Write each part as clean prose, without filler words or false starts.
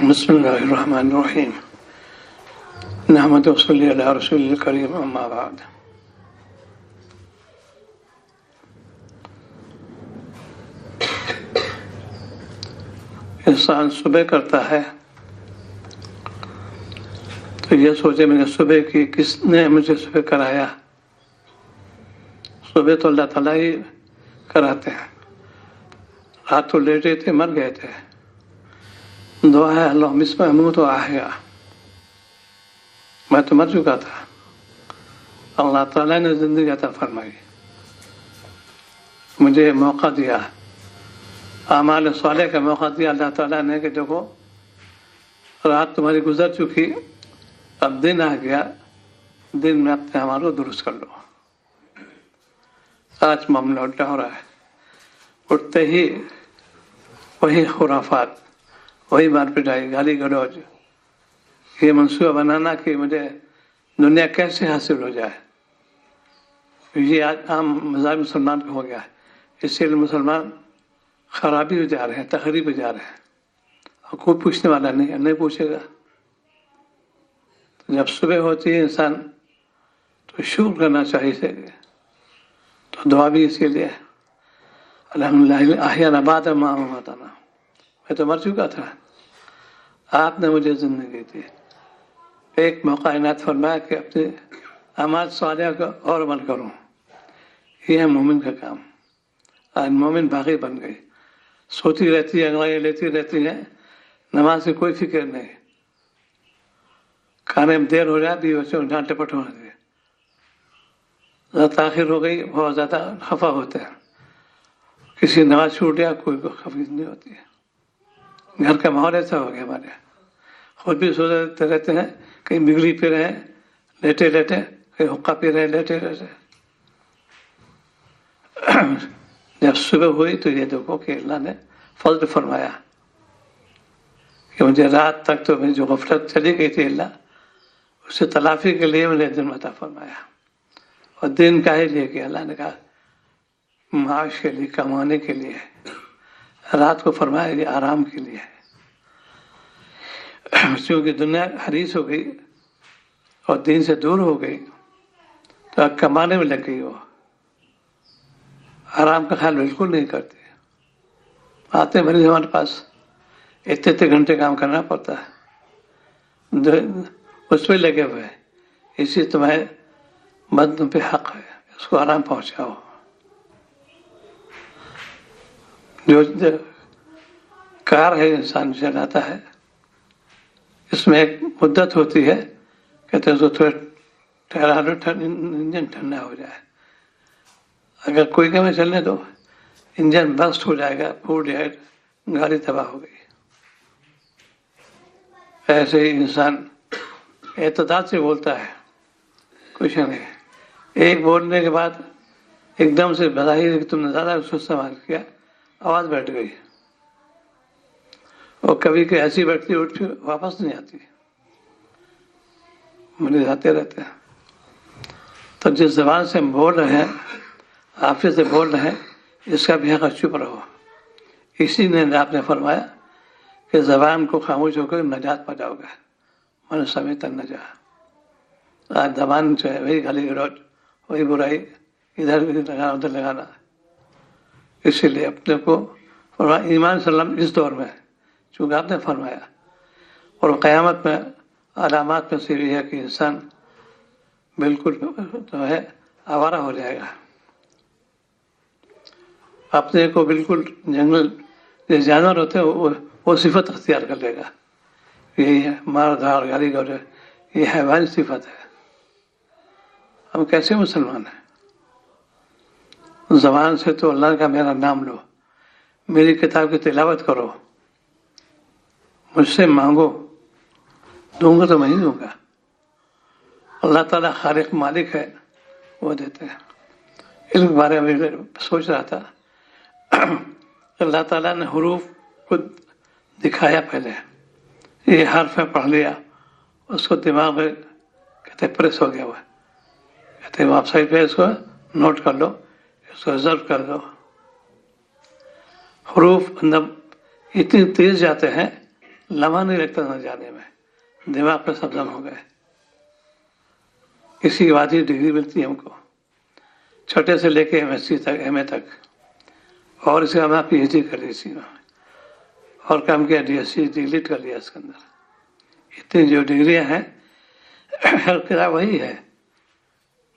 بسم اللہ الرحمن الرحیم نحمد و صلی علی رسول الکریم اما بعد. انسان صبح کرتا ہے تو یہ سوچے میں نے صبح کی کس نے مجھے صبح کرایا. صبح تو اللہ تعالیٰ ہی کراتے ہیں. رات تو لیٹے تھے, مر گئے تھے. دعا ہے اللہ مسمع اموت و احیا, میں تو مر چکا تھا, اللہ تعالیٰ نے زندگی عطا فرمائی, مجھے موقع دیا, اعمال صالح کا موقع دیا اللہ تعالیٰ نے کہ دیکھو رات تمہاری گزر چکی, اب دن آ گیا, دن میں اپنے اعمال کو درست کر لو. آج معاملہ الٹا ہو رہا ہے. اٹھتے ہی وہی خرافات, وہی مار پٹائی, گالی گلوچ, یہ منصوبہ بنانا کہ مجھے دنیا کیسے حاصل ہو جائے. یہ آج عام مزاج مسلمان کا ہو گیا ہے. اس لیے مسلمان خرابی ہو جا رہے ہیں, تخریب ہو جا رہے ہیں, اور کوئی پوچھنے والا نہیں پوچھے گا. جب صبح ہوتی ہے انسان تو شکر کرنا چاہیے, تو دعا بھی اسی لیے الحمدللہ احیانا بعد ما اماتنا, میں تو مر چکا تھا, آپ نے مجھے زندگی دی, ایک موقع عنایت فرمایا کہ اپنے اعمال صالحہ کا اور عمل کروں. یہ ہے مومن کا کام. آج مومن باغی بن گئی, سوتی رہتی ہے, انگڑائیاں لیتی رہتی ہیں, نماز کی کوئی فکر نہیں. کھانے میں دیر ہو جائے بھی بچوں ڈانٹ ٹپٹ ہونے دے, زیادہ تاخیر ہو گئی بہت زیادہ خفا ہوتے ہیں. کسی نماز چھوٹ گیا کوئی خفی نہیں ہوتی ہے. گھر کا ماحول ایسا ہو گیا ہمارے, خود بھی سوچتے رہتے ہیں کہیں بگڑی پہ رہے لیٹے لیٹے, کہیں حقہ پہ رہے لیٹے لیٹے. جب صبح ہوئی تو یہ دیکھو کہ اللہ نے فضل فرمایا کہ مجھے رات تک تو میری جو غفلت چلی گئی تھی, اللہ اسے تلافی کے لیے مجھے دن عطا فرمایا. اور دن کا ہی لیے کہ اللہ نے کہا معاش کے لیے, کمانے کے لیے. رات کو فرمایا یہ آرام کے لیے ہے. چونکہ دنیا حریص ہو گئی اور دین سے دور ہو گئی تو اب کمانے میں لگ گئی. وہ آرام کا خیال بالکل نہیں کرتے. آتے مریض ہمارے پاس اتنے گھنٹے کام کرنا پڑتا ہے, اس پہ لگے ہوئے. اسی تمہیں مردوں پہ حق ہے, اس کو آرام پہنچاؤ. جو کار ہے انسان چلاتا ہے, اس میں ایک مدت ہوتی ہے, کہتے ہیں اس کو تھوڑا ٹھہرا دو, انجن ٹھنڈا ہو جائے. اگر کوئی کہ میں چلنے دو, انجن بسٹ ہو جائے گا, پھوٹ جائے, گاڑی تباہ ہو گئی. ایسے ہی انسان اعتدال سے بولتا ہے, کچھ نہیں. ایک بولنے کے بعد ایک دم سے بظاہر کہ تم نے زیادہ اس کو استعمال کیا, آواز بیٹھ گئی, اور کبھی کہ ایسی بیٹھتی اٹھ کے واپس نہیں آتی, مریض آتے رہتے ہیں. تو جس زبان سے ہم بول رہے ہیں, آپ سے بول رہے ہیں, اس کا بھی حق چپ رہو. اسی نے آپ نے فرمایا کہ زبان کو خاموش ہو کر نجات پا جاؤ گے, من سمیت النجا. آج زبان جو ہے وہی گالی گلوچ, وہی برائی, ادھر لگانا ادھر لگانا. اسی لیے اپنے کو ایمان سلم اس دور میں, چونکہ آپ نے فرمایا, اور قیامت میں علامات میں سے یہ ہے کہ انسان بالکل جو ہے آوارہ ہو جائے گا, اپنے کو بالکل جنگل جو جانور ہوتے ہیں وہ صفت اختیار کر لے گا. یہی ہے مار دھاڑ گالی گلوچ, یہ حیوانی صفت ہے. ہم کیسے مسلمان ہیں؟ زبان سے تو اللہ کا میرا نام لو, میری کتاب کی تلاوت کرو, مجھ سے مانگو, دوں گا تو میں ہی دوں گا. اللہ تعالیٰ خالق مالک ہے, وہ دیتے ہیں. علم کے بارے میں سوچ رہا تھا, اللہ تعالیٰ نے حروف کو دکھایا پہلے, یہ حرف ہے پڑھ لیا, اس کو دماغ میں کہتے پریس ہو گیا ہوا, کہتے آپ سائڈ پہ اس کو نوٹ کر لو, اس کو ریزرو کر دو. حروف اندر اتنی تیز جاتے ہیں लम्हा नहीं लगता न जाने में, दिमाग पे सब जम हो गए। इसी के बाद ही डिग्री मिलती है हमको, छोटे से लेके एमएससी तक, एमए तक, और इसके बाद पीएचडी कर ली इसी में, और काम किया, डीएससी डिलीट कर लिया इसके अंदर। इतनी जो डिग्रियां हैं किताब वही है,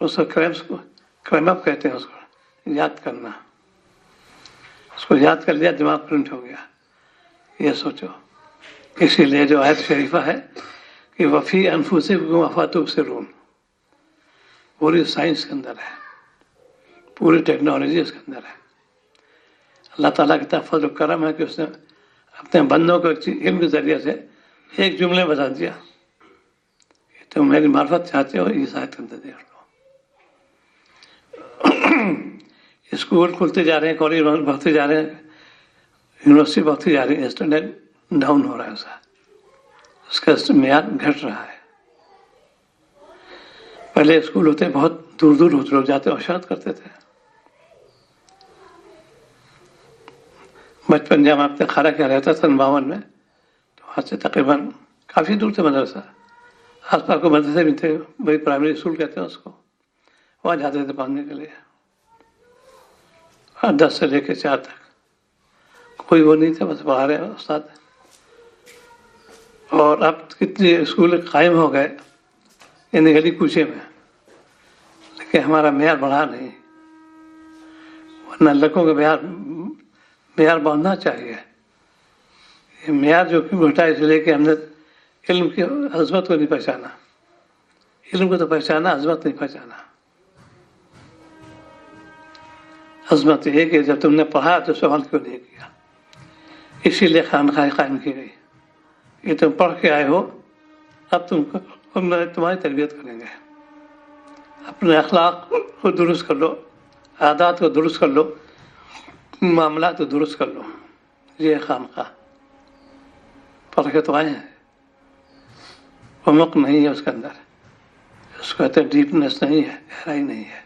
उसको क्रैम अप कहते हैं, उसको याद करना। उसको याद कर लिया, दिमाग प्रिंट हो गया। ये सोचो, इसीलिए जो आयत शरीफा है कि वफ़ी अनफुसिकुम अफला तुबसिरून, पूरी साइंस के अंदर है, पूरी टेक्नोलॉजी उसके अंदर है। अल्लाह ताला की तरफ फज़ल करम है कि उसने अपने बंदों को इल्म के ज़रिए से एक जुमले बता दिया, तुम मेरी मार्फत चाहते हो, इस आयत के अंदर देख लो। स्कूल खुलते जा रहे हैं, कॉलेज बढ़ते जा रहे हैं, यूनिवर्सिटी बढ़ती जा रही है, स्टैंडर्ड डाउन हो रहा है, उसका मेयाद घट रहा है। पहले स्कूल होते बहुत दूर दूर होते, लोग जाते और शायद करते थे। बचपन जब आपने खारा क्या रहता था 52 में, तो वहाँ से तकरीबन काफ़ी दूर थे मदरसा, आसपास को मदरसे भी थे, वही प्राइमरी स्कूल कहते हैं उसको, वहाँ जाते थे पढ़ने के लिए। 10 से लेकर 4 तक कोई वो नहीं था, बस पढ़ा रहे उस्ताद। और अब कितने स्कूल कायम हो गए इन गली कूचे में, लेकिन हमारा मेयार बढ़ा नहीं, वरना लड़कों का मेयार बढ़ना चाहिए। ये मेयार जो क्यों घटा, इसलिए कि हमने इल्म की अजमत को नहीं पहचाना। इल्म को तो पहचाना, अजमत नहीं पहचाना। अजमत ये कि जब तुमने पढ़ा तो सवाल क्यों नहीं किया, इसीलिए खानखाह कायम की गई। ये तुम पढ़ के आए हो, अब तुम्हारी तरबियत करेंगे। अपने अखलाक को दुरुस्त कर लो, आदत को दुरुस्त कर लो, मामला तो दुरुस्त कर लो। ये खानखाह पढ़ के तो आए हैं, उमक नहीं है उसके अंदर, उसको कहते हैं डीपनेस नहीं है, गहराई नहीं है।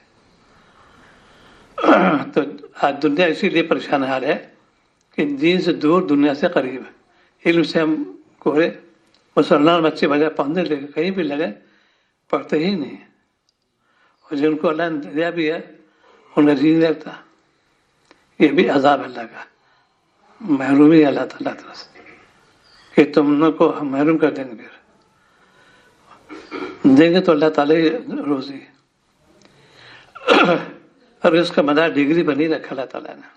तो आज दुनिया इसीलिए परेशान हाल है कि दीन से दूर, दुनिया से करीब। इल्म से हम कोरे मुसलमान बच्चे बजाय पढ़ने लगे, कहीं भी लगे पढ़ते ही नहीं, और जिनको अल्लाह ने दिया भी है उन्हें जी नहीं लगता। ये भी अज़ाब अल्लाह का, महरूमी अल्लाह ताला तरफ से कि तुम को हम महरूम कर देंगे। फिर देंगे तो अल्लाह ताला ही रोज़ी, और इसका मदार डिग्री बनी रखा अल्लाह ताला ने।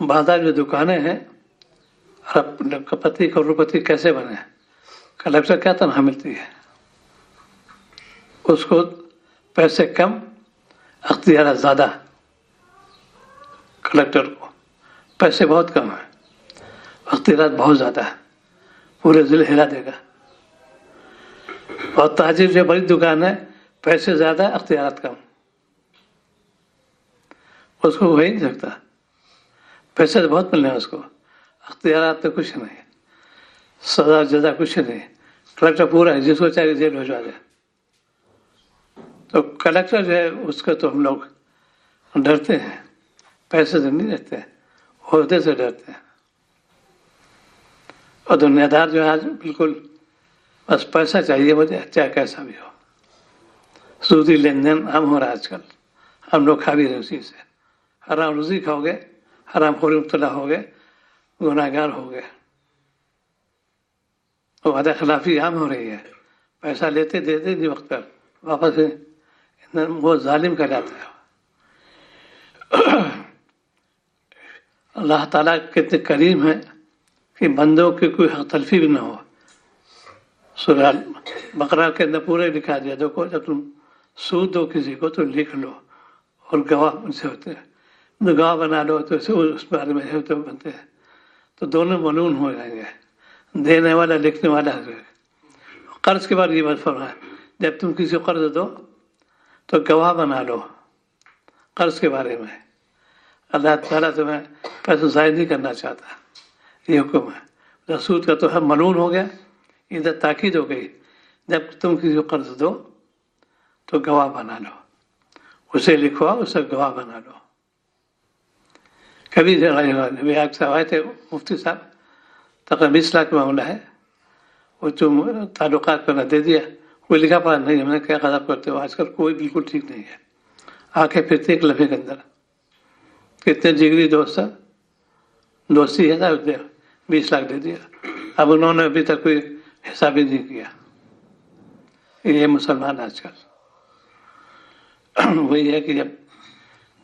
बाजार में दुकानें हैं, अरबपति करोड़पति कैसे बने, कलेक्टर क्या तनख्वाह मिलती है उसको, पैसे कम अख्तियार ज़्यादा। कलेक्टर को पैसे बहुत कम है, अख्तियार बहुत ज़्यादा है, पूरे ज़िले हिला देगा। और ताजिर जो बड़ी दुकान है, पैसे ज़्यादा अख्तियार कम, उसको हो ही नहीं सकता। पैसे तो बहुत मिलने हैं उसको, अख्तियार तो कुछ नहीं, सजा जजा कुछ नहीं। कलेक्टर पूरा है, जिसको चाहे जेल भिजवा दे। तो कलेक्टर जो है उसका तो हम लोग डरते हैं, पैसे से नहीं डरते, ओहदे से डरते हैं। और दुनियादार जो है आज बिल्कुल बस पैसा चाहिए मुझे, चाहे कैसा भी हो। सूदी लेन देन आम हो रहा है आजकल, हम लोग खा भी रहे उसी से। हराम रोजी खाओगे, हराम खोरी मुब्तला हो गए, गुनाहगार हो गए। तो वादा खिलाफी आम हो रही है, पैसा लेते देते नहीं वक्त पर वापस वो जालिम कहलाता है। अल्लाह ताला कितने करीम है कि बंदों की कोई हक तलफी भी ना हो। सूरह बकरा के अंदर पूरे लिखा दिया, देखो जब तुम सूद दो किसी को तो लिख लो, और गवाह उनसे होते हैं, गवाह बना लो तो उस बारे में होते बनते हैं, तो दोनों मलून हो जाएंगे, देने वाला लिखने वाला है। कर्ज के बाद ये बात फरमाया, जब तुम किसी को कर्ज दो तो गवाह बना लो कर्ज के बारे में। अल्लाह ताला तुम्हें पैसा ज़ाहिर नहीं करना चाहता, ये हुक्म है। रसूल का तो हम मलून हो गया, इधर ताकीद हो गई, जब तुम किसी को कर्ज दो तो गवाह बना लो, उसे लिखवा, उसे गवाह बना लो। कभी आए थे मुफ्ती साहब, तकरीबन 20 लाख का मामला है। वो जो ताल्लुकात करना दे दिया, कोई लिखा पढ़ा नहीं। हमने क्या गजब करते हो, आजकल कोई बिल्कुल ठीक नहीं है। आंखें फिरती एक लम्हे के अंदर। कितने जिगरी दोस्ती है ना, 20 लाख दे दिया। अब उन्होंने अभी तक कोई हिसाब ही नहीं किया। ये मुसलमान आजकल वही है कि जब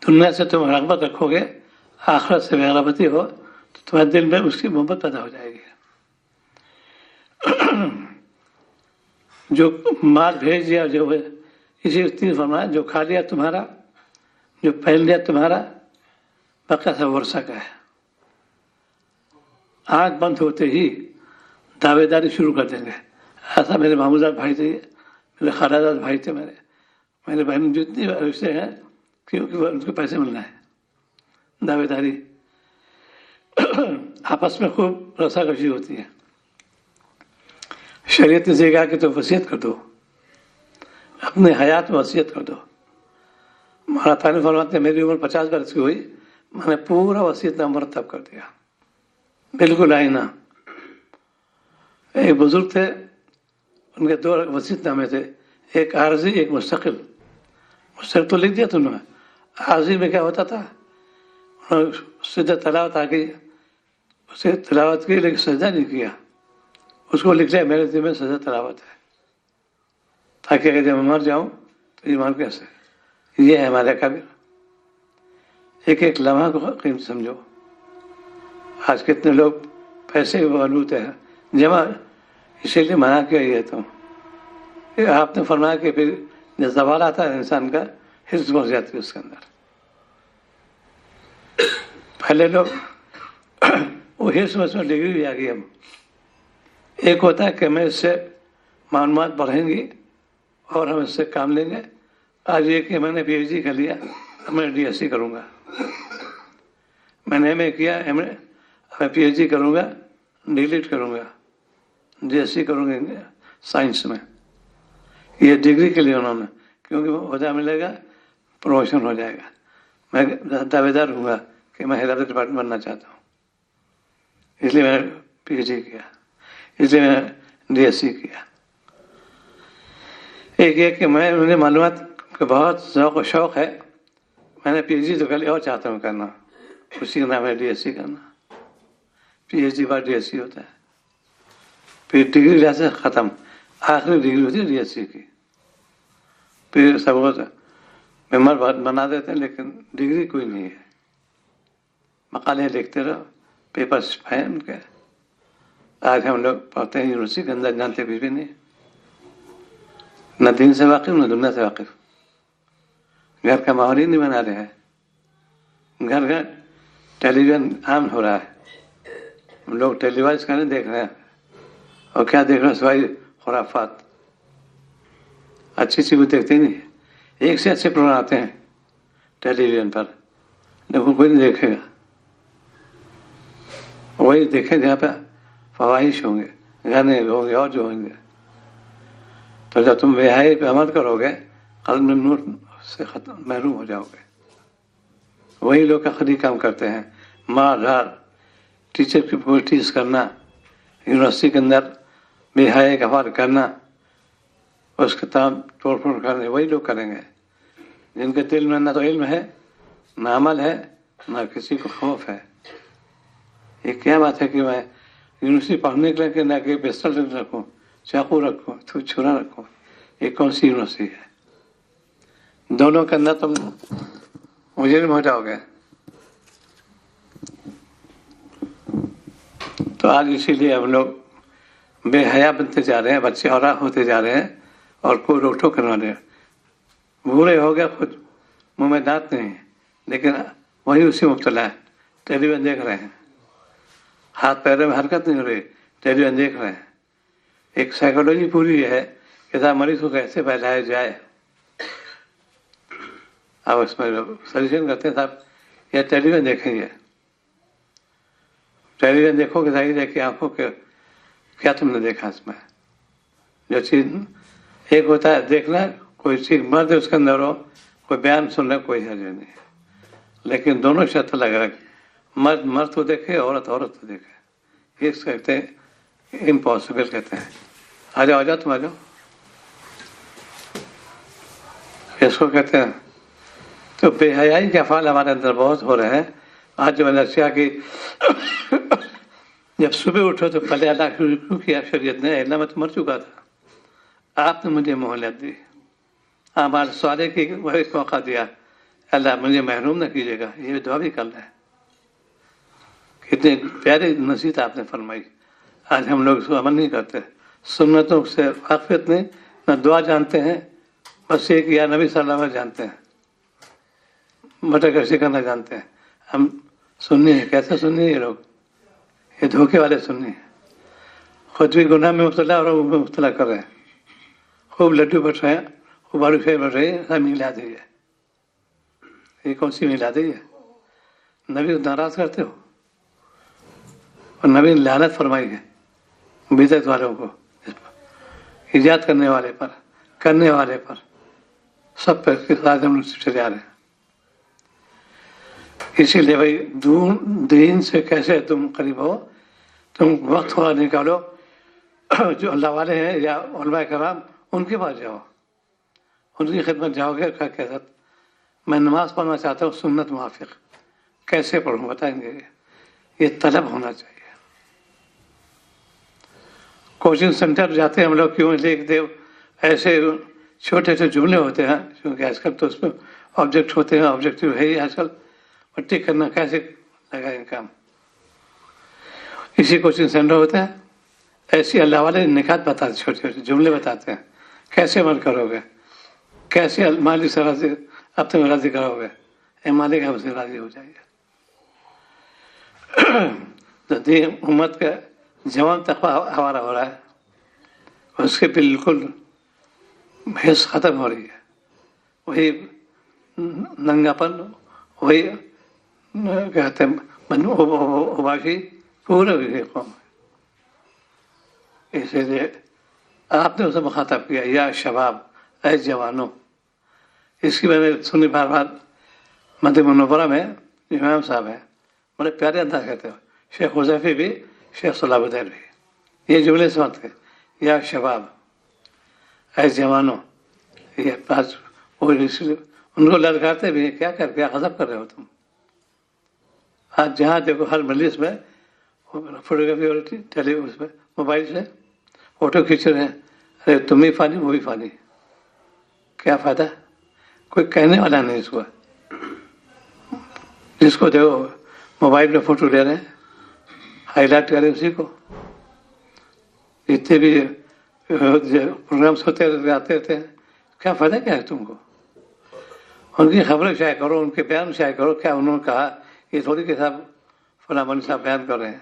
दुनिया से तुम रग़बत रखोगे, आखिरत से बेगैरती हो, तो तुम्हारे दिल में उसकी मोहब्बत पैदा हो जाएगी। जो माल भेज दिया, जो इसी तीन फरमाया, जो खा लिया तुम्हारा, जो पहन लिया तुम्हारा, बका सब वर्षा का है। आँख बंद होते ही दावेदारी शुरू कर देंगे। ऐसा मेरे मामूजाद भाई थे, मेरे खालाजाद भाई थे, मेरे बहन जितनी रिश्ते हैं, क्योंकि उनको पैसे मिलना है। दावेदारी आपस में खूब रसाकशी होती है। शरीयत ने कहा कि तो वसीयत कर दो, अपने हयात में वसीयत कर दो। महाराज तानी फरमाते, मेरी उम्र 50 वर्ष की हुई, मैंने पूरा वसीयतनामा मुरतब कर दिया, बिल्कुल आईना। एक बुजुर्ग थे, उनके 2 वसीयतनामे थे, एक आरजी एक मुस्तकिल। मुस्तकिल तो लिख दिया था उन्होंने। आरजी में क्या होता था, उन्होंने सीधे तलावत आ गई, उसे तलावत की, लेकिन सजदा नहीं किया। उसको लिख लिया मेरे दिल में सजदा तलावत है, ताकि अगर जब मैं मर जाऊं तो ईमान कैसे। ये है हमारे काबिल। एक एक लम्हा को कीमत समझो। आज कितने लोग पैसे बलूत हैं जमा, इसीलिए मना किया ये तो। आपने फरमाया कि फिर जब ज़वाल आता है इंसान का, हिर्स बढ़ जाती है उसके अंदर। पहले लोग वो हिर्स में उसमें डिग्री भी आ गई। हम एक होता है कि मैं इससे मालूमात बढ़ेंगी और हम इससे काम लेंगे। आज ये कि मैंने PhD कर लिया, मैं DSc करूँगा। मैंने MA किया, मैं PhD करूँगा, डिलीट करूँगा, DSc करूँगा साइंस में। ये डिग्री के लिए उन्होंने, क्योंकि वजह मिलेगा, प्रमोशन हो जाएगा। मैं दावेदार हूँगा कि मैं हेल्थ डिपार्टमेंट बनना चाहता हूँ, इसलिए मैंने PhD किया, इसलिए मैंने DSc किया। एक कि मुझे मालूमात का बहुत शौक़ है, मैंने PhD तो कर लिया और चाहता हूँ करना, उसी का नाम है DSc करना। PhD बाद DSc होता है, फिर डिग्री जैसे ख़त्म, आखिरी डिग्री होती है DSc की। फिर सब मेम्बर बना देते हैं, लेकिन डिग्री कोई नहीं है। मकाले लिखते रहो, पेपर छपाए उनके। आज हम लोग पढ़ते हैं यूनिवर्सिटी के अंदर, जानते कुछ भी नहीं, न दीन से वाकिफ न दुनिया से वाकिफ। घर का माहौल ही नहीं बना रहे हैं। घर घर टेलीविजन आम हो रहा है, हम लोग टेलीवाइज का नहीं देख रहे हैं। और क्या देख रहे हैं, सिवाय खुराफात। अच्छी चीज़ वो देखते ही नहीं। एक से अच्छे प्रोग्राम आते हैं टेलीविजन पर, लेकिन कोई नहीं देखेगा। वही देखें जहाँ पे फवाहिश होंगे, गाने होंगे और जो होंगे। तो जब तुम बेहाई पे अमल करोगे, कल्ब में नूर से खत्म महरूम हो जाओगे। वही लोग आखिरी काम करते हैं, मार धार, टीचर की पॉलिटिक्स करना, यूनिवर्सिटी के अंदर बेहाई का वार करना, उसके तमाम तोड़ फोड़ करने वही लोग करेंगे जिनके दिल में ना तो इल्म है, ना अमल है, ना किसी को खौफ है। ये क्या बात है कि मैं यूनिवर्सिटी पढ़ने के लिए ना कि पिस्टल रखूँ, चाकू रखूँ, तो छुरा रखूँ। ये कौन सी यूनिवर्सिटी है? दोनों के अंदर तुम मुजरिम हो जाओगे। तो आज इसीलिए हम लोग बेहया बनते जा रहे हैं, बच्चे और होते जा रहे हैं और कोई रोक टोक करवा रहे हैं। बूढ़े हो गए, खुद मुँह में दांत नहीं, लेकिन वही उसी मुब्तला है। टेलीविजन देख रहे हैं, हाथ पैरों में हरकत नहीं हो रही, टेलीविजन देख रहे हैं। एक साइकोलॉजी पूरी है कि साहब मरीज को कैसे बहलाया जाए। अब उसमें सजेशन करते हैं, साहब ये टेलीविजन देखेंगे, टेलीविजन देखोगे जाहिर है कि आंखों के क्या तुमने देखा इसमें। जो चीज एक होता है देखना, कोई चीज मर्द उसके अंदर हो, कोई बयान सुनना, कोई हर्ज नहीं, लेकिन दोनों शर्त अलग अलग। मर्द मर्द को देखे, औरत औरत को देखे, اس کہتے ہیں امپاسبل کہتے ہیں. آ جاؤ تم آ جاؤ. اس کو کہتے ہیں. تو بے حیائی کے افعال ہمارے اندر بہت ہو رہے ہیں. آج جو میں نے کیا کہ جب صبح اٹھو تو پہلے اللہ کو رکوع کیا شریعت نے. اللہ میں تو مر چکا تھا, آپ نے مجھے مہلت دی, ہمارے سوالے کی وہ ایک موقع دیا. اللہ مجھے محروم نہ کیجیے گا. یہ دعا بھی کر رہے ہیں. کتنے پیاری نصیحت آپ نے فرمائی. آج ہم لوگ اس کو عمل نہیں کرتے, سنتوں سے واقفیت نہیں, نہ دعا جانتے ہیں, بس ایک یا نبی صلی اللہ علیہ وسلم جانتے ہیں, مٹر کشی کرنا جانتے ہیں. ہم سنی ہیں. کیسے سنی یہ لوگ؟ یہ دھوکے والے سنی ہیں. خود بھی گناہ میں مبتلا اور میں مبتلا کر رہے ہیں. خوب لڈو بٹ رہے ہیں, خوب آلو شیر بٹ رہے ہیں. سب ملا دی ہے. یہ کون سی ملا دی ہے؟ نبی کو ناراض کرتے ہو. اور نبی نے لعنت فرمائی ہے بدعت والوں کو, ایجاد کرنے والے پر سب پر ہم لوگ چلے آ رہے ہیں. اسی لیے بھائی دین سے کیسے تم قریب ہو. تم وقت تھوڑا نکالو, جو اللہ والے ہیں یا علماء کرام ان کے پاس جاؤ, ان کی خدمت جاؤ گے. کیسا میں نماز پڑھنا چاہتا ہوں سنت موافق, کیسے پڑھوں بتائیں گے. یہ طلب ہونا چاہیے. کوچنگ سینٹر جاتے ہیں ہم لوگ, کیوں لکھ دے ایسے چھوٹے سے جملے ہوتے ہیں, کیونکہ آج کل تو اس میں آبجیکٹ ہوتے ہیں. آبجیکٹو ہے ہی آج کل, پٹی کرنا کیسے لگائیں کام. اسی کوچنگ سینٹر ہوتے ہیں, ایسی اللہ والے نکات بتاتے, چھوٹے چھوٹے جملے بتاتے ہیں. کیسے عمل کرو گے, کیسے مالک سے راضی اپنے راضی کرو گے, اے مالک ہم سے راضی ہو جائے گا. تو دین امت کا جوان تقویٰ ہمارا ہو رہا ہے, اس کے بالکل حص ختم ہو رہی ہے. وہی ننگا پن, وہی کہتے ہیں اباشی پورے ہوئی قوم. اسی لیے آپ نے اسے مخاطب کیا, یا شباب, اے جوانوں. اس کی میں نے سنی بار بار مدینہ منورہ میں امام صاحب ہیں, بڑے پیارے انداز کہتے ہیں. شیخ حذیفی بھی, شیخ صلاح الدین بھی, یہ جملے سمجھتے ہیں. یا شباب, اے جوانوں. یہ پاس ان کو للکارتے بھی, کیا غضب کر رہے ہو تم. آج جہاں دیکھو ہر مجلس میں فوٹوگرافی ہو رہی تھی, اس میں موبائل سے فوٹو کھینچ رہے ہیں. ارے تم بھی فانی, وہ بھی فانی, کیا فائدہ. کوئی کہنے والا نہیں اس کو. جس کو دیکھو موبائل میں فوٹو لے رہے ہیں, ہائی لائٹ کریں اسی کو. جتنے بھی پروگرامس ہوتے رہتے ہیں, کیا فائدہ کیا ہے تم کو. ان کی خبریں شائع کرو, ان کے بیان شائع کرو. کیا انہوں نے کہا, یہ تھوڑی کے صاحب فلاں مولوی صاحب بیان کر رہے ہیں.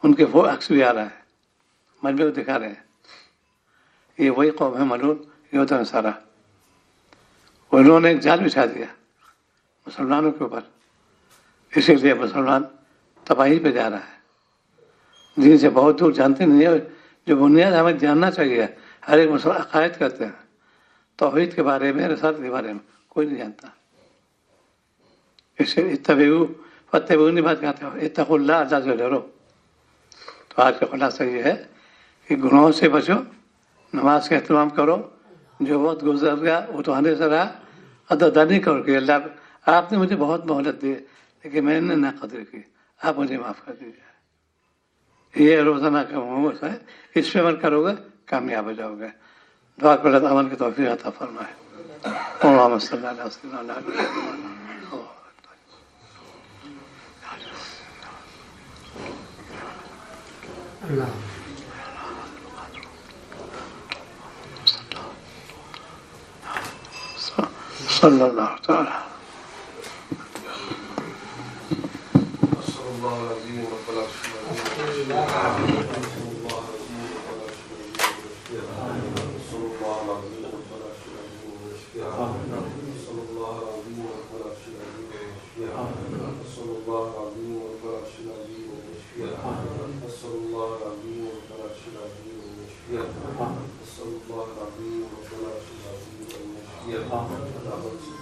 ان کے وہ عکس بھی آ رہا ہے, مجمع کو دکھا رہے ہیں. یہ وہی قوم ہے ملعون, یہ ہوتا ہے سارا. انہوں نے ایک جال بچھا دیا مسلمانوں کے اوپر. اسی لیے مسلمان تباہی پہ جا رہا ہے. دین سے بہت دور جانتے نہیں ہیں. جو بنیاد ہمیں جاننا چاہیے, ہر ایک مسلمان عقائد کرتے ہیں. توحید کے بارے میں, رسالت کے بارے میں کوئی نہیں جانتا. اسے اتبعونی بات کہتے ہیں, اتقوا اللہ, اللہ سے ڈرو. تو آج کا خلاصہ یہ ہے کہ گناہوں سے بچو, نماز کا اہتمام کرو. جو وقت گزر گیا وہ تو آنے سے رہا, قدردانی کرو کہ اللہ آپ نے مجھے بہت مہلت دی, لیکن میں نے نہ قدر کی, آپ مجھے معاف کر دیجیے. یہ روزانہ کا موضوع ہے, اس پہ عمل کرو گے کامیاب ہو جاؤ گے. دعا کرو اللہ عمل کی توفیق عطا فرمائے. اللہم صلی اللہ علیہ وسلم. صلی اللہ تعالی. Yeah.